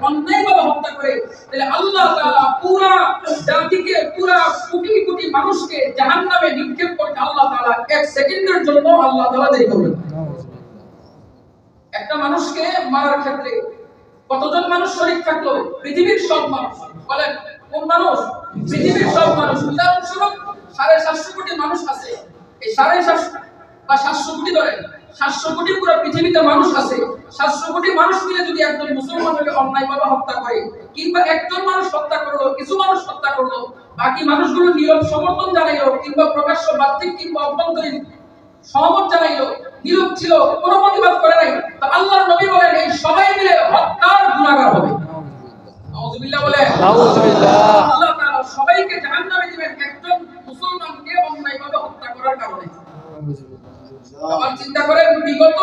অন্যায়ভাবে হত্যা করে, তাহলে আল্লাহ তাআলা পুরা জাতিকে, পুরা কোটি কোটি মানুষকে জাহান্নামে নিক্ষেপ করতে আল্লাহ তাআলা এক সেকেন্ডের জন্য আল্লাহ তাআলা দেরি করবেন। একটা মানুষকে মারার ক্ষেত্রে কতজন মানুষ শরীক থাকলো? পৃথিবীর সব মানুষ। বলেন কোন মানুষ? পৃথিবীর সব মানুষ। উদাহরণস্বরূপ 750 কোটি মানুষ আছে। এই 750 বা 700 কোটি ধরেন, 700 কোটি পুরো পৃথিবীতে মানুষ আছে। 700 কোটি মানুষ মিলে যদি একজন মুসলমানকে অন্যায়ভাবে হত্যা করে, কিংবা একজন মানুষ হত্যা করলো, কিছু মানুষ হত্যা করলো, বাকি মানুষগুলো নীরব সমর্থন জানাইলো, কিংবা প্রকাশ্য বাহ্যিক কিংবা অভ্যন্তরীণ সহমত জানাইলো, নীরব ছিল, কোনো প্রতিবাদ করে নাই, তো আল্লাহর নবী বলেন এই সবাই মিলে হত্যার গুনাহগার হবে। নাউযুবিল্লাহ বলে। নাউযুবিল্লাহ। আল্লাহ তাআলা সবাইকে জাহান্নামে দিবেন একজন মুসলমানকে অন্যায়ভাবে হত্যা করার কারণে। আবার চিন্তা করেন, বিগত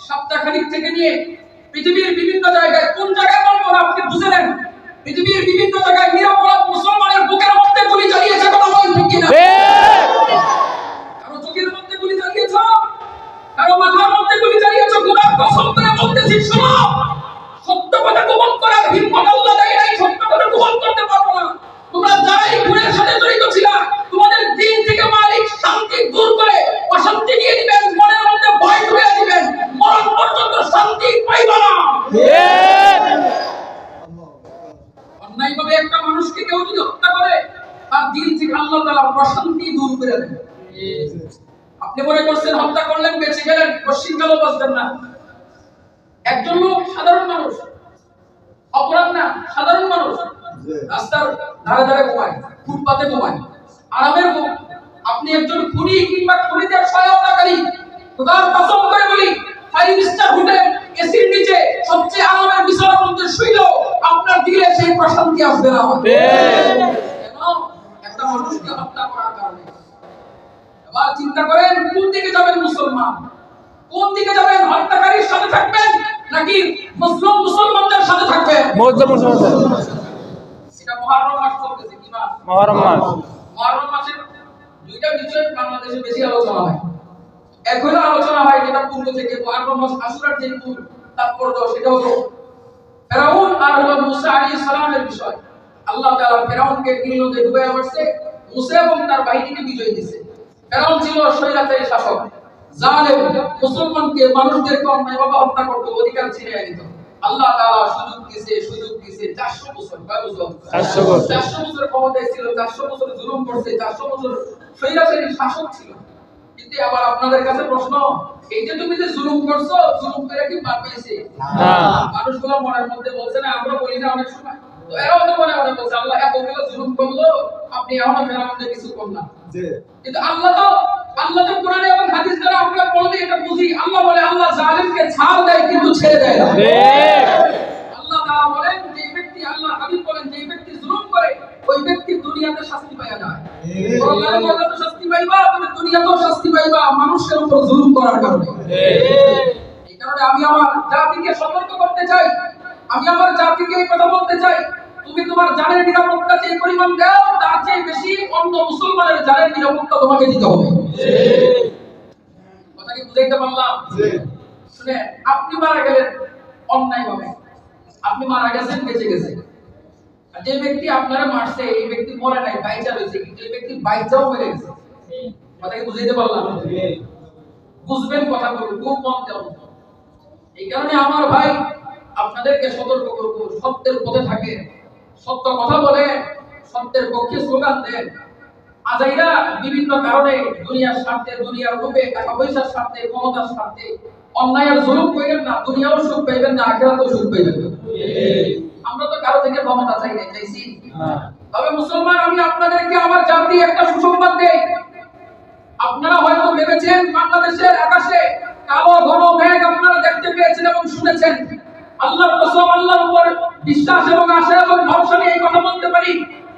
সপ্তাহখানেক থেকে নিয়ে পৃথিবীর বিভিন্ন জায়গায়, কোন জায়গায় বলবো না আপনি বুঝে নেন, পৃথিবীর বিভিন্ন জায়গায় নিরপরাধ মুসলমানের বুকের মধ্যে গুলি চালিয়েছে, কথা বলেন ঠিক কিনা? কারো চোখের মধ্যে গুলি চালিয়েছো, কারো মাথার মধ্যে গুলি চালিয়েছো। খোদার কসম করে বলতেছি, শোনো, সত্য কথা গোপন করার হিম্মত আল্লাহ দেয় নাই, সত্য কথা গোপন করতে পারবো না। তোমরা যারাই খুনের সাথে জড়িত ছিলা, তোমাদের দিন থেকে মালিক শান্তি দূর করে অশান্তি দিয়ে দিবেন, মনের মধ্যে ভয় ঢুকিয়ে দিবেন, মরণ পর্যন্ত শান্তি পাইবা না। অন্যায়ভাবে একটা মানুষকে কেউ যদি হত্যা করে, তার দিল থেকে আল্লাহ তাআলা প্রশান্তি দূর করে দেন। আপনি মনে করছেন হত্যা করলেন বেঁচে গেলেন, পশ্চিমকালও বাঁচবেন না। একজন লোক সাধারণ মানুষ, অপরাধ না, সাধারণ মানুষ, রাস্তার ধারে ধারে ঘুমায়, ফুটপাতে ঘুমায়, আরামের ঘুম। আপনি একজন খুনি কিংবা খুনিদের সহায়তাকারী, খোদার কসম করে বলি, 5 স্টার হোটেল এসির নিচে সবচেয়ে আরামের বিছানার মধ্যে শুইলেও আপনার দিলে সেই প্রশান্তি আসবে না। কেন? একটা মানুষকে হত্যা করার কারণে। এবার চিন্তা করেন, কোন দিকে যাবেন মুসলমান? কোন দিকে যাবেন? হত্যাকারীর সাথে থাকবেন নাকি মুসলমানদের সাথে থাকবেন? এটা মুহররম মাস চলতেছে। কি মাস? মুহররম মাস। মুহররম মাসের দুইটা বিষয় বাংলাদেশে বেশি আলোচনা হয়। এক হলো আলোচনা হয় যেটা পূর্ব থেকে মুহররম মাস আশুরার যে মূল তাৎপর্য, সেটা হলো ফেরাউন আর হলো মুসা আলাইহিস সালামের বিষয়। আল্লাহ তাআলা ফেরাউনকে নীল নদে ডুবিয়ে মারছে, মুসা এবং তার বাহিনীকে বিজয় দিয়েছে। ফেরাউন ছিল স্বৈরাচারী শাসক, জালেম, মুসলমানকে, মানুষদেরকে অন্যায়ভাবে হত্যা করতে অধিকার ছিনিয়ে নিত। আল্লাহ তাআলা সুযোগ দিয়েছে 400 বছর। কয় বছর? 400 বছর ক্ষমতায় ছিল, 400 বছর জুলুম করছে, 400 বছর স্বৈরাচারী শাসক ছিল। কিন্তু আবার আপনাদের কাছে প্রশ্ন, এই যে তুমি যে জুলুম করছো, জুলুম করে কি পাপ পেয়েছে? না। মানুষগুলো মনের মধ্যে বলছে না, আমরা বলি না অনেক সময়, তো এরাও তো মনে মনে বলছে আল্লাহ এতগুলো জুলুম করলো, আপনি এখনো ফেরাউনকে কিছু করলেন। কিন্তু আল্লাহ তো কোরআনে এবং হাদিস দ্বারা আমরা পড়লে এটা বুঝি, আল্লাহ বলে আল্লাহ জালিমকে ছাড় দেয় কিন্তু ছেড়ে দেয় না। আল্লাহ তাআলা বলেন যে ব্যক্তি, আল্লাহ হাবিব বলেন যে ব্যক্তি জুলুম করে, ওই ব্যক্তি দুনিয়াতে শাস্তি পায় না। পরকালে মর্যাদা শাস্তি পাইবা, তবে দুনিয়াতেও শাস্তি পাইবা মানুষের উপর জুলুম করার কারণে। এই কারণে আমি আমার জাতিকে সতর্ক করতে চাই, আমি আমার জাতিকে এই কথা বলতে চাই, তুমি তোমার জানের নিরাপত্তা যে পরিমাণ দাও, তার চেয়ে বেশি অন্য মুসলমানের জানের নিরাপত্তা তোমাকে দিতে হবে। কথা কি বুঝাইতে পারলাম? শুনে, আপনি মারা গেলেন অন্যায়ভাবে, আপনি মারা গেছেন, বেঁচে গেছেন। আর যে ব্যক্তি আপনারা মারছে, এই ব্যক্তি মরে নাই, বাইচা রয়েছে, কিন্তু এই ব্যক্তি বাইচাও মেরে গেছে। কথা কি বুঝাইতে পারলাম? বুঝবেন কথাগুলো, খুব মন দেওয়া। এই কারণে আমার ভাই আপনাদেরকে সতর্ক করব, সত্যের পথে থাকেন, সত্য কথা বলে, সত্যের পক্ষে স্লোগান দেন। আজাইরা বিভিন্ন কারণে দুনিয়ার স্বার্থে, দুনিয়ার রূপে, টাকা পয়সার স্বার্থে, ক্ষমতার স্বার্থে অন্যায়ের জুলুম করেন না, দুনিয়াও সুখ পাইবেন না, আখিরাতেও সুখ পাইবেন না। আমরা তো কারো থেকে ক্ষমতা চাই না, চাইছি? তবে মুসলমান, আমি আপনাদেরকে আমার জাতি একটা সুসংবাদ দেই। আপনারা হয়তো ভেবেছেন বাংলাদেশের আকাশে কালো ঘন মেঘ আপনারা দেখতে পেয়েছেন এবং শুনেছেন। আল্লাহর কসম, আল্লাহর উপর বিশ্বাস এবং আশা এবং ভরসা নিয়ে এই কথা বলতে পারি,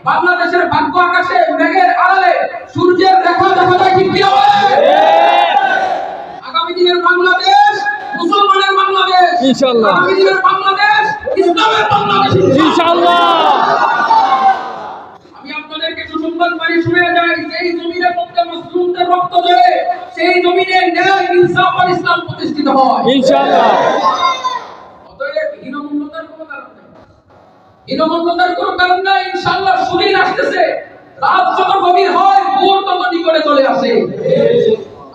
বাংলাদেশের ভাগ্য আকাশে মেঘের আড়ালে সূর্যের রেখা দেখা যায়। ঠিক কিনা বলেন? আগামী দিনের বাংলাদেশ মুসলমানের বাংলাদেশ, ইনশাআল্লাহ। আগামী দিনের বাংলাদেশ ইসলামের বাংলাদেশ, ইনশাআল্লাহ। আমি আপনাদেরকে সুসংবাদ পারি, শুনে যাই, যেই জমিনের মধ্যে মুসলিমদের রক্ত ঝরে, সেই জমিনে ন্যায়, ইনসাফ আর ইসলাম প্রতিষ্ঠিত হয়, ইনশাআল্লাহ। অতএব হীনমন্যতার কোনো কারণ নেই। হীনমন্যতার কোনো কারণ নাই। ইনশাআল্লাহ সুদিন আসতেছে, রাত যত গভীর হয় ভোর তত নিকটে চলে আসে।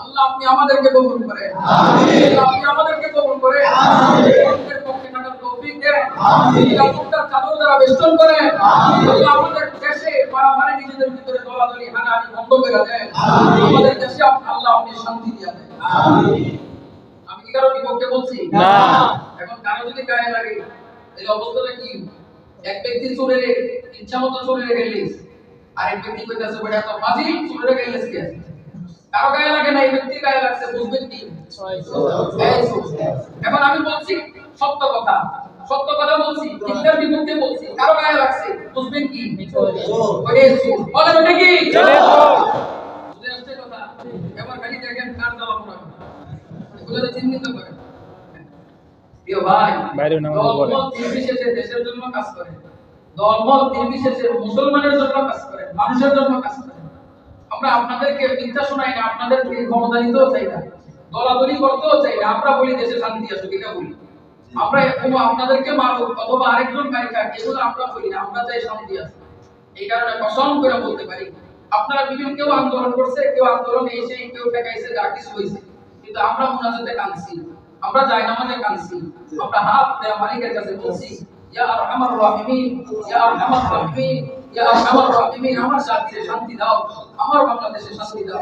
আল্লাহ আপনি আমাদেরকে কবুল করেন, আমিন। আপনি আমাদেরকে কবুল করেন, আমিন। আমাদের পক্ষে থাকার তৌফিক দেন, আমিন। আপনার চাদর দ্বারা বেষ্টন করেন, আমিন। আল্লাহ আমাদের দেশে মারামারি নিজেদের ভিতরে দলাদলি হানাহানি বন্ধ করে দেন, আমিন। আমাদের দেশে আল্লাহ আপনি শান্তি দিয়ে দেন, আমিন। আমি কি কারো বিপক্ষে বলছি? না। এখন কারো যদি গায়ে লাগে এই অবস্থাটা কি? এক ব্যক্তি চলে ইচ্ছামতো চলে গেলে আরেক ব্যক্তি কইতাছে বড় এত ফাজিল চলে গেলে কি? কারো গায়ে লাগে না, এই ব্যক্তি গায়ে লাগছে, বুঝবেন কি? এখন আমি বলছি সত্য কথা, সত্য কথা বলছি, মিথ্যার বিপক্ষে বলছি, কারো গায়ে লাগছে, বুঝবেন কি? ওইটাই সুর। বলেন ওটা কি? বুঝে আসছে কথা? এবার খালি দেখেন কার জ্বালা পোড়া, এগুলো চিহ্নিত করেন। প্রিয় ভাই, দলমত নির্বিশেষে দেশের জন্য কাজ করে, দলমত নির্বিশেষে মুসলমানের জন্য কাজ করে, মানুষের জন্য কাজ করে। আমরা আপনাদেরকে মিথ্যা শোনাই না, আপনাদেরকে ক্ষমতা নিতেও চাই না, দলাদলি করতেও চাই না। আমরা বলি দেশে শান্তি আসুক, এটা বলি। আমরা আপনাদেরকে মারুক অথবা আরেকজন মাইকা, এগুলো আমরা বলি না। আমরা চাই শান্তি আসুক। এই কারণে কসম করে বলতে পারি, আপনারা বিভিন্ন কেউ আন্দোলন করছে, কেউ আন্দোলন এসে কেউ ঠেকাইছে, যা কিছু হয়েছে, কিন্তু আমরা মুনাজাতে কাঁদছি, আমরা জায়নামাজে কাঁদছি, আমরা হাত দেয়া মালিকের কাছে বলছি, ইয়া আরহামার রাহিমিন, ইয়া আরহামার রাহিমিন, ইয়া আরহামার রাহিমিন, আমার জাতিকে শান্তি দাও, আমার বাংলাদেশে শান্তি দাও।